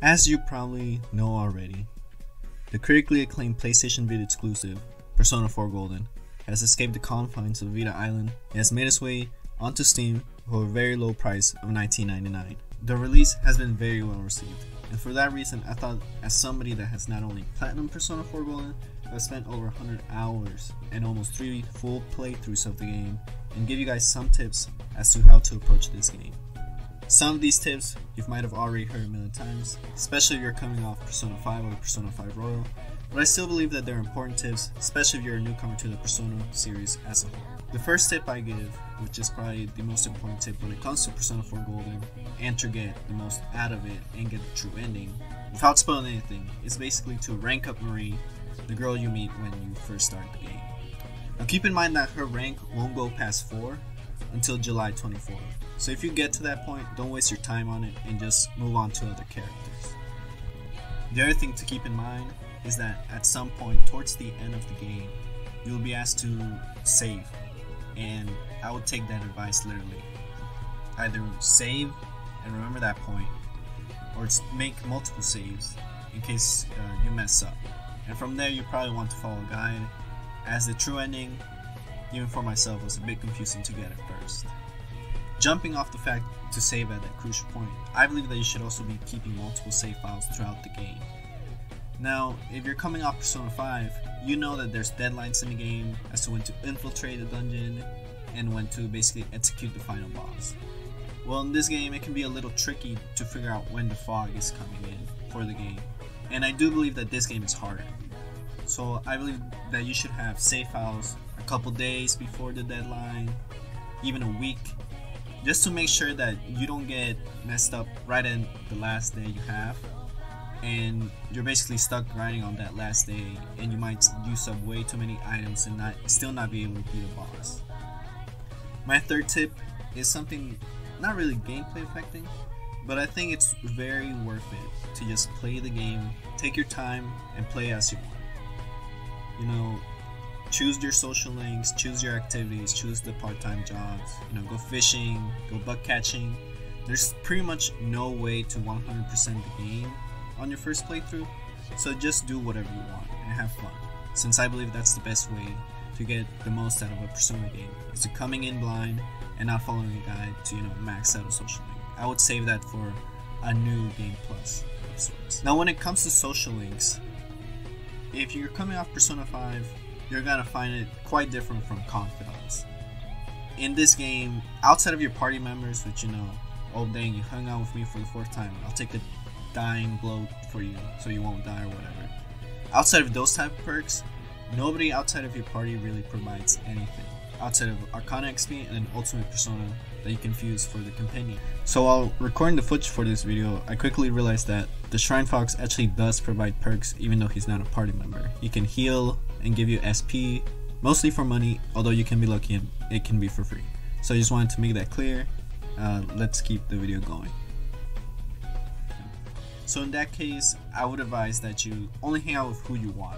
As you probably know already, the critically acclaimed PlayStation Vita exclusive, Persona 4 Golden, has escaped the confines of Vita Island and has made its way onto Steam for a very low price of $19.99. The release has been very well received, and for that reason I thought, as somebody that has not only platinum Persona 4 Golden, but has spent over 100 hours and almost 3 full playthroughs of the game, and give you guys some tips as to how to approach this game. Some of these tips you might have already heard a million times, especially if you're coming off Persona 5 or Persona 5 Royal, but I still believe that they're important tips, especially if you're a newcomer to the Persona series as a whole. The first tip I give, which is probably the most important tip when it comes to Persona 4 Golden, and to get the most out of it and get the true ending, without spoiling anything, is basically to rank up Marie, the girl you meet when you first start the game. Now keep in mind that her rank won't go past 4 until July 24th. So if you get to that point, don't waste your time on it and just move on to other characters. The other thing to keep in mind is that at some point towards the end of the game, you'll be asked to save, and I would take that advice literally. Either save and remember that point, or make multiple saves in case you mess up. And from there you probably want to follow a guide, as the true ending, even for myself, was a bit confusing to get at first. Jumping off the fact to save at that crucial point, I believe that you should also be keeping multiple save files throughout the game. Now, if you're coming off Persona 5, you know that there's deadlines in the game as to when to infiltrate a dungeon and when to basically execute the final boss. Well, in this game it can be a little tricky to figure out when the fog is coming in for the game, and I do believe that this game is harder. So I believe that you should have save files a couple days before the deadline, even a week, just to make sure that you don't get messed up right in the last day you have, and you're basically stuck grinding on that last day, and you might use up way too many items and still not be able to beat a boss. My third tip is something not really gameplay affecting, but I think it's very worth it to just play the game, take your time, and play as you want. You know, choose your social links, choose your activities, choose the part-time jobs, go fishing, go bug catching. There's pretty much no way to 100% the game on your first playthrough, so just do whatever you want and have fun, since I believe that's the best way to get the most out of a Persona game, is to coming in blind and not following a guide to max out a social link. I would save that for a new game plus of sorts. Now when it comes to social links, if you're coming off Persona 5, you're gonna find it quite different from confidants. In this game, outside of your party members, which oh dang, you hung out with me for the 4th time, I'll take the dying blow for you so you won't die or whatever. Outside of those type of perks, nobody outside of your party really provides anything outside of Arcana XP and an ultimate persona that you can fuse for the companion. So while recording the footage for this video, I quickly realized that the Shrine Fox actually does provide perks even though he's not a party member. He can heal and give you SP, mostly for money, although you can be lucky and it can be for free. So I just wanted to make that clear. Let's keep the video going. So in that case, I would advise that you only hang out with who you want.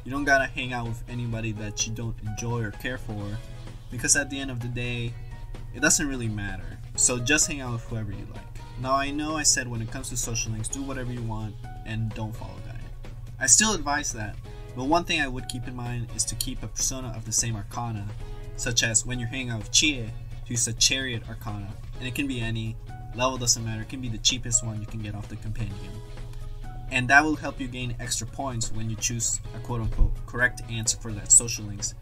You don't gotta hang out with anybody that you don't enjoy or care for, because at the end of the day, it doesn't really matter. So just hang out with whoever you like. Now I know I said when it comes to social links, do whatever you want and don't follow a guide. I still advise that, but one thing I would keep in mind is to keep a persona of the same Arcana, such as when you're hanging out with Chie, to use a Chariot Arcana, and it can be any, level doesn't matter, it can be the cheapest one you can get off the companion. And that will help you gain extra points when you choose a quote-unquote correct answer for that social links,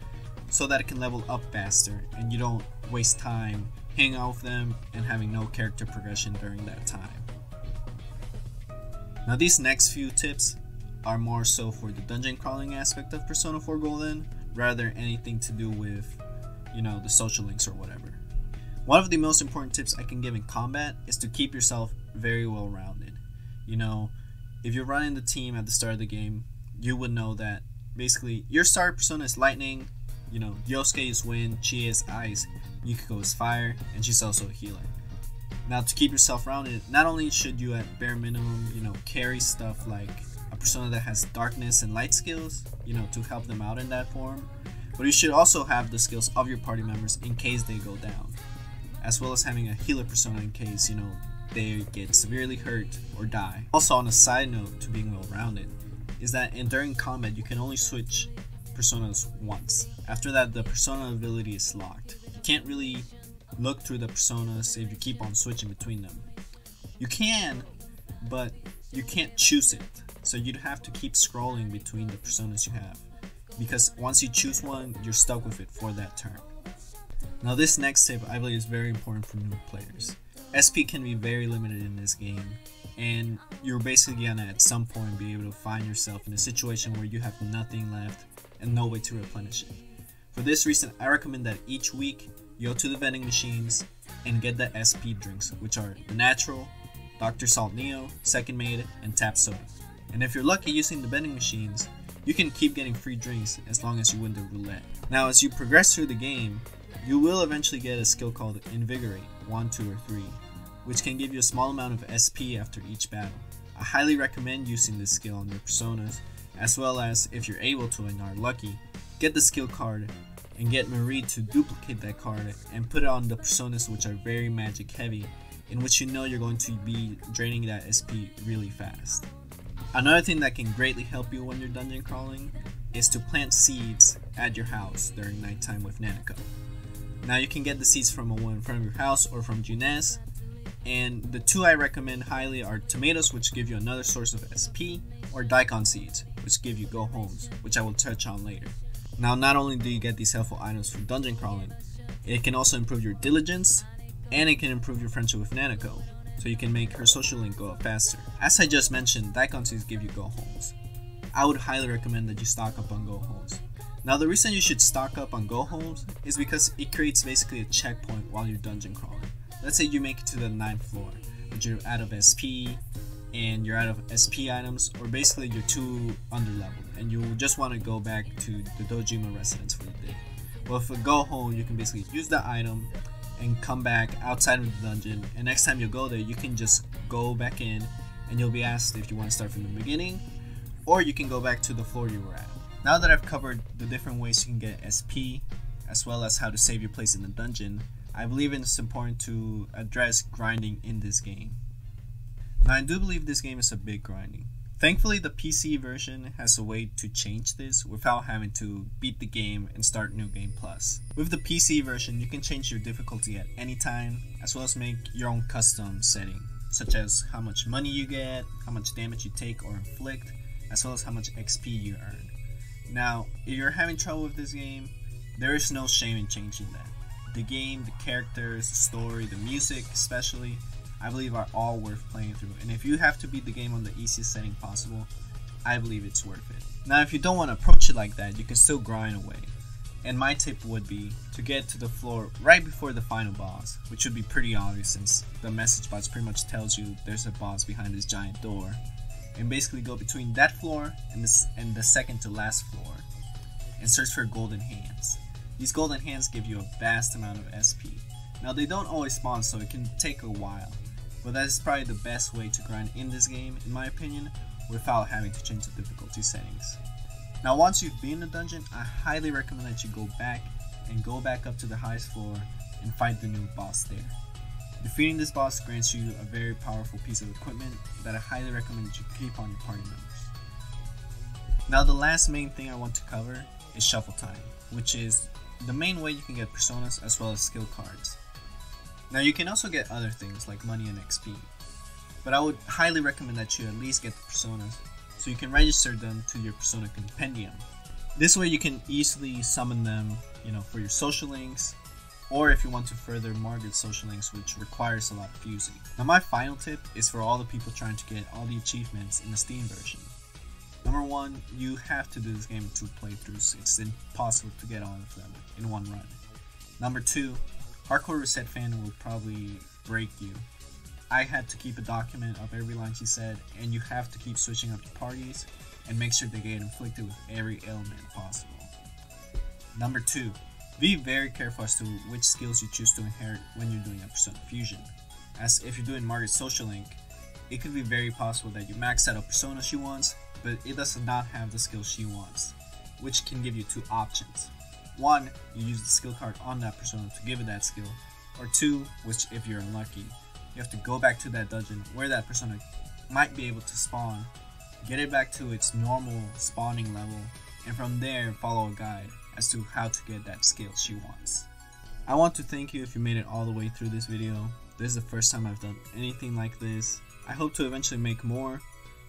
so that it can level up faster and you don't waste time hanging out with them and having no character progression during that time. Now these next few tips are more so for the dungeon crawling aspect of Persona 4 Golden, rather than anything to do with, the social links or whatever. One of the most important tips I can give in combat is to keep yourself very well rounded. If you're running the team at the start of the game, you would know that basically your starter persona is lightning, Yosuke is wind, Chie is ice, Yukiko is fire, and she's also a healer. Now to keep yourself rounded, not only should you at bare minimum, carry stuff like a persona that has darkness and light skills, to help them out in that form, but you should also have the skills of your party members in case they go down, as well as having a healer persona in case, they get severely hurt or die. Also, on a side note to being well-rounded, is that during combat you can only switch personas once. After that, the persona ability is locked. You can't really look through the personas if you keep on switching between them. You can, but you can't choose it. So you'd have to keep scrolling between the personas you have, because once you choose one, you're stuck with it for that turn. Now this next tip I believe is very important for new players. SP can be very limited in this game, and you're basically gonna at some point be able to find yourself in a situation where you have nothing left and no way to replenish it. For this reason, I recommend that each week you go to the vending machines and get the SP drinks, which are the Natural, Dr. Salt Neo, Second Made, and Tap Soda. And if you're lucky using the vending machines, you can keep getting free drinks as long as you win the roulette. Now as you progress through the game, you will eventually get a skill called Invigorate 1, 2, or 3, which can give you a small amount of SP after each battle. I highly recommend using this skill on your personas, as well as, if you're able to and are lucky, get the skill card and get Marie to duplicate that card and put it on the personas which are very magic heavy, in which you know you're going to be draining that SP really fast. Another thing that can greatly help you when you're dungeon crawling is to plant seeds at your house during nighttime with Nanako. Now you can get the seeds from a one in front of your house or from Juness, and the two I recommend highly are tomatoes, which give you another source of SP, or daikon seeds, which give you go homes, which I will touch on later. Now not only do you get these helpful items for dungeon crawling, it can also improve your diligence, and it can improve your friendship with Nanako, so you can make her social link go up faster. As I just mentioned, daikon seeds give you go homes. I would highly recommend that you stock up on go homes. Now the reason you should stock up on go homes is because it creates basically a checkpoint while you're dungeon crawling. Let's say you make it to the 9th floor, but you're out of SP, and you're out of SP items, or basically you're too underleveled, and you just want to go back to the Dojima residence for the day. Well, if you go home, you can basically use the item and come back outside of the dungeon, and next time you go there, you can just go back in, and you'll be asked if you want to start from the beginning, or you can go back to the floor you were at. Now that I've covered the different ways you can get SP, as well as how to save your place in the dungeon, I believe it's important to address grinding in this game. Now I do believe this game is a bit grinding. Thankfully the PC version has a way to change this without having to beat the game and start New Game Plus. With the PC version you can change your difficulty at any time, as well as make your own custom setting, such as how much money you get, how much damage you take or inflict, as well as how much XP you earn. Now, if you're having trouble with this game, there is no shame in changing that. The game, the characters, the story, the music especially, I believe are all worth playing through, and if you have to beat the game on the easiest setting possible, I believe it's worth it. Now if you don't want to approach it like that, you can still grind away, and my tip would be to get to the floor right before the final boss, which would be pretty obvious since the message box pretty much tells you there's a boss behind this giant door, and basically go between that floor and the second to last floor, and search for golden hands. These golden hands give you a vast amount of SP. Now they don't always spawn, so it can take a while, but that is probably the best way to grind in this game, in my opinion, without having to change the difficulty settings. Now once you've been in the dungeon, I highly recommend that you go back up to the highest floor and fight the new boss there. Defeating this boss grants you a very powerful piece of equipment that I highly recommend that you keep on your party members. Now the last main thing I want to cover is shuffle time, which is the main way you can get personas as well as skill cards. Now you can also get other things like money and XP, but I would highly recommend that you at least get the personas so you can register them to your persona compendium. This way you can easily summon them, for your social links, or if you want to further Margaret's social links, which requires a lot of fusing. Now my final tip is for all the people trying to get all the achievements in the Steam version. Number one, you have to do this game in 2 playthroughs. It's impossible to get all of them in one run. Number two, Hardcore Reset fan will probably break you. I had to keep a document of every line she said, and you have to keep switching up your parties and make sure they get inflicted with every ailment possible. Number two, be very careful as to which skills you choose to inherit when you're doing a persona fusion, as if you're doing Margaret's social link, it could be very possible that you max out a persona she wants, but it does not have the skill she wants, which can give you 2 options. 1, you use the skill card on that persona to give it that skill, or 2, which if you're unlucky, you have to go back to that dungeon where that persona might be able to spawn, get it back to its normal spawning level, and from there follow a guide as to how to get that skill she wants. I want to thank you if you made it all the way through this video. This is the first time I've done anything like this. I hope to eventually make more,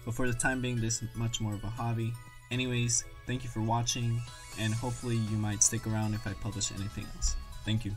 but for the time being this is much more of a hobby. Anyways, thank you for watching, and hopefully you might stick around if I publish anything else. Thank you.